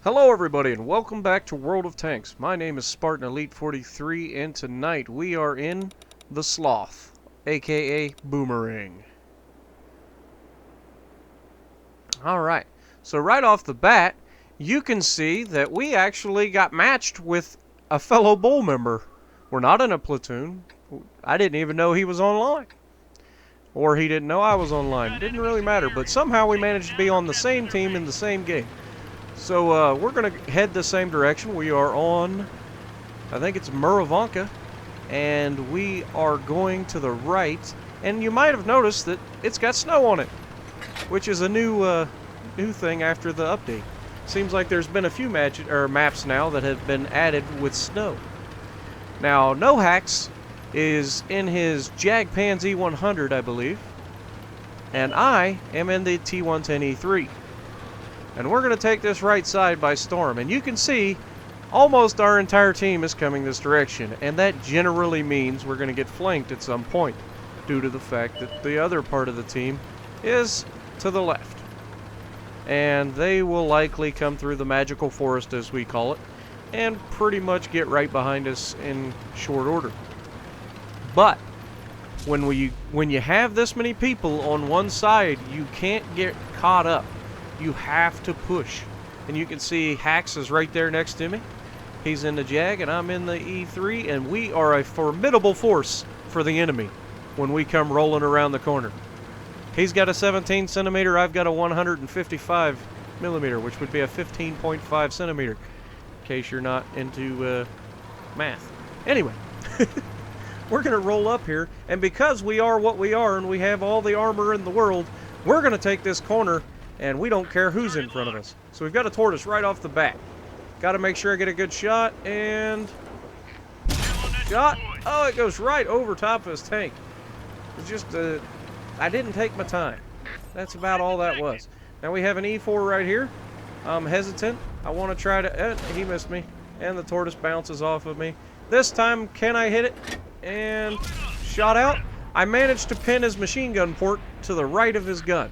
Hello everybody and welcome back to World of Tanks. My name is Spartan Elite 43 and tonight we are in the Sloth, aka Boomerang. Alright, so right off the bat, you can see that we actually got matched with a fellow Bull member. We're not in a platoon. I didn't even know he was online. Or he didn't know I was online. It didn't really matter, but somehow we managed to be on the same team in the same game. So we're going to head the same direction. We are on, I think it's Muravanka, and we are going to the right. And you might have noticed that it's got snow on it, which is a new thing after the update. Seems like there's been a few maps now that have been added with snow. Now, No Hacks is in his Jagdpanzer E100, I believe, and I am in the T110E3. And we're going to take this right side by storm. And you can see almost our entire team is coming this direction. And that generally means we're going to get flanked at some point due to the fact that the other part of the team is to the left. And they will likely come through the magical forest, as we call it, and pretty much get right behind us in short order. But when you have this many people on one side, you can't get caught up. You have to push. And you can see Hax is right there next to me. He's in the Jag and I'm in the E3, and we are a formidable force for the enemy when we come rolling around the corner. He's got a 17 centimeter, I've got a 155 millimeter, which would be a 15.5 centimeter, in case you're not into math. Anyway, we're going to roll up here, and because we are what we are and we have all the armor in the world, we're going to take this corner. And we don't care who's in front of us. So we've got a tortoise right off the bat. Got to make sure I get a good shot. And shot. Oh, it goes right over top of his tank. It's just, I didn't take my time. That's about all that was. Now we have an E4 right here. I'm hesitant. I want to try to, he missed me. And the tortoise bounces off of me. This time, can I hit it? And shot out. I managed to pin his machine gun port to the right of his gun.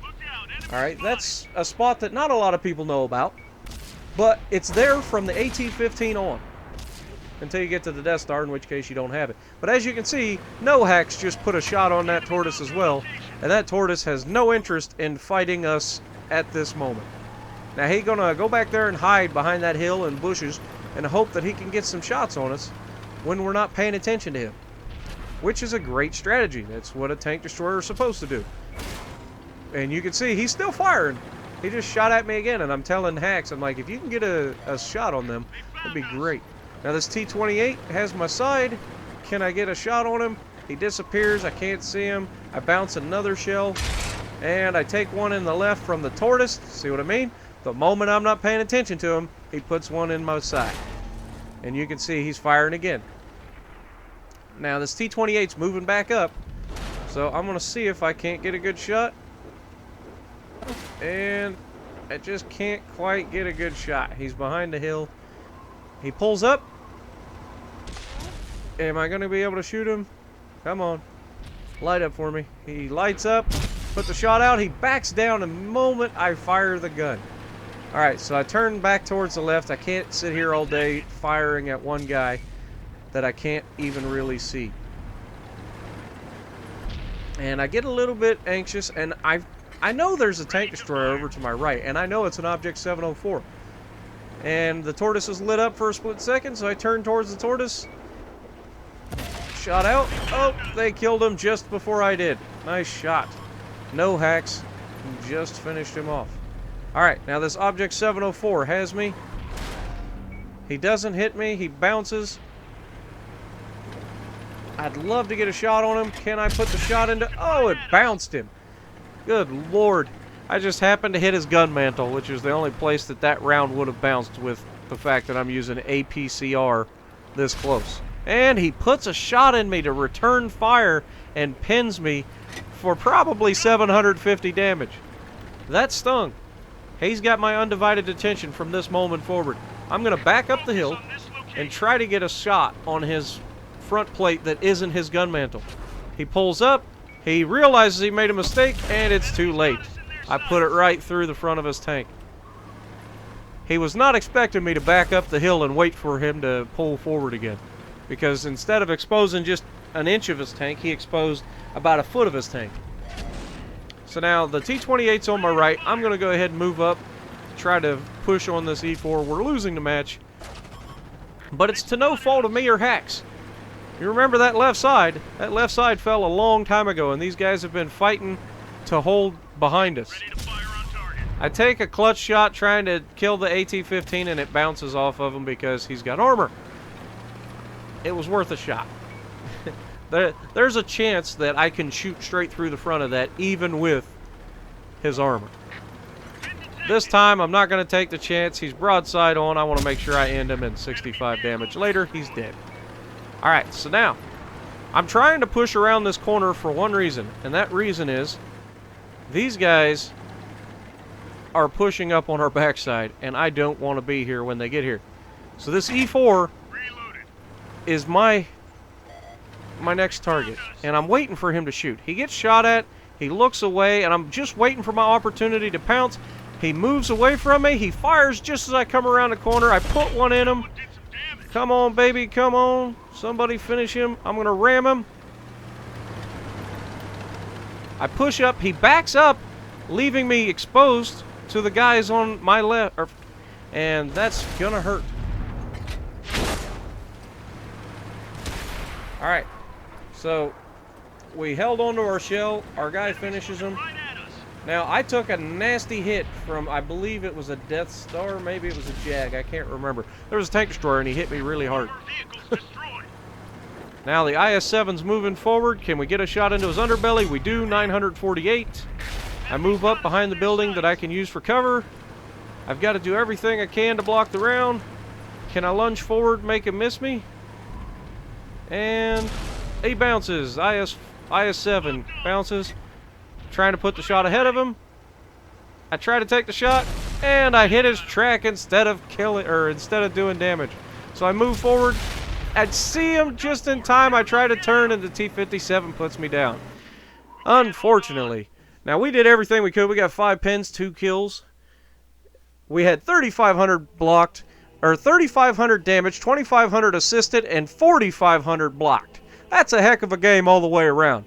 Alright, that's a spot that not a lot of people know about, but it's there from the AT-15 on, until you get to the Death Star, in which case you don't have it. But as you can see, No Hacks just put a shot on that tortoise as well, and that tortoise has no interest in fighting us at this moment. Now he's gonna go back there and hide behind that hill and bushes, and hope that he can get some shots on us when we're not paying attention to him. Which is a great strategy. That's what a tank destroyer is supposed to do. And you can see he's still firing. He just shot at me again, and I'm telling Hacks, I'm like, if you can get a shot on them, that'd be great. Now this T-28 has my side. Can I get a shot on him? He disappears. I can't see him. I bounce another shell, and I take one in the left from the tortoise. See what I mean? The moment I'm not paying attention to him, he puts one in my side. And you can see he's firing again. Now this T-28's moving back up, so I'm going to see if I can't get a good shot. And I just can't quite get a good shot. He's behind the hill. He pulls up. Am I going to be able to shoot him? Come on. Light up for me. He lights up. Put the shot out. He backs down the moment I fire the gun. Alright, so I turn back towards the left. I can't sit here all day firing at one guy that I can't even really see. And I get a little bit anxious, and I know there's a tank destroyer over to my right, and I know it's an Object 704. And the tortoise is lit up for a split second, so I turn towards the tortoise. Shot out. Oh, they killed him just before I did. Nice shot. No Hacks. Just finished him off. Alright, now this Object 704 has me. He doesn't hit me. He bounces. I'd love to get a shot on him. Can I put the shot into... Oh, it bounced him. Good Lord. I just happened to hit his gun mantle, which is the only place that round would have bounced with the fact that I'm using APCR this close. And he puts a shot in me to return fire and pins me for probably 750 damage. That stung. He's got my undivided attention from this moment forward. I'm going to back up the hill and try to get a shot on his front plate that isn't his gun mantle. He pulls up. He realizes he made a mistake, and it's too late. I put it right through the front of his tank. he was not expecting me to back up the hill and wait for him to pull forward again. Because instead of exposing just an inch of his tank, he exposed about a foot of his tank. So now the T-28's on my right. I'm going to go ahead and move up, try to push on this E4. We're losing the match. But it's to no fault of me or Hacks. You remember that left side? That left side fell a long time ago, and these guys have been fighting to hold behind us. I take a clutch shot trying to kill the AT-15, and it bounces off of him because he's got armor. It was worth a shot. There's a chance that I can shoot straight through the front of that, even with his armor. This time, I'm not going to take the chance. He's broadside on. I want to make sure I end him, and 65 damage later, he's dead. Alright, so now, I'm trying to push around this corner for one reason, and that reason is these guys are pushing up on our backside, and I don't want to be here when they get here. So this E4 is my next target, and I'm waiting for him to shoot. He gets shot at, he looks away, and I'm just waiting for my opportunity to pounce. He moves away from me, he fires just as I come around the corner. I put one in him. Come on, baby, come on. Somebody finish him. I'm going to ram him. I push up, he backs up, leaving me exposed to the guys on my left, and that's going to hurt. Alright, so we held onto our shell. Our guy finishes him. Now, I took a nasty hit from, I believe it was a Death Star, maybe it was a Jag, I can't remember. There was a tank destroyer and he hit me really hard. Now the IS-7's moving forward. Can we get a shot into his underbelly? We do, 948. I move up behind the building that I can use for cover. I've got to do everything I can to block the round. Can I lunge forward, make him miss me? And he bounces. IS-7 bounces. Trying to put the shot ahead of him. I try to take the shot, and I hit his track instead of doing damage. So I move forward. I see him just in time. I try to turn, and the T-57 puts me down. Unfortunately. Now, we did everything we could. We got 5 pins, 2 kills. We had 3,500 blocked, or 3,500 damage, 2,500 assisted, and 4,500 blocked. That's a heck of a game all the way around.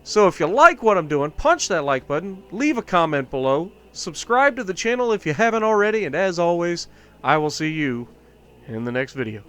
So if you like what I'm doing, punch that like button, leave a comment below, subscribe to the channel if you haven't already, and as always, I will see you in the next video.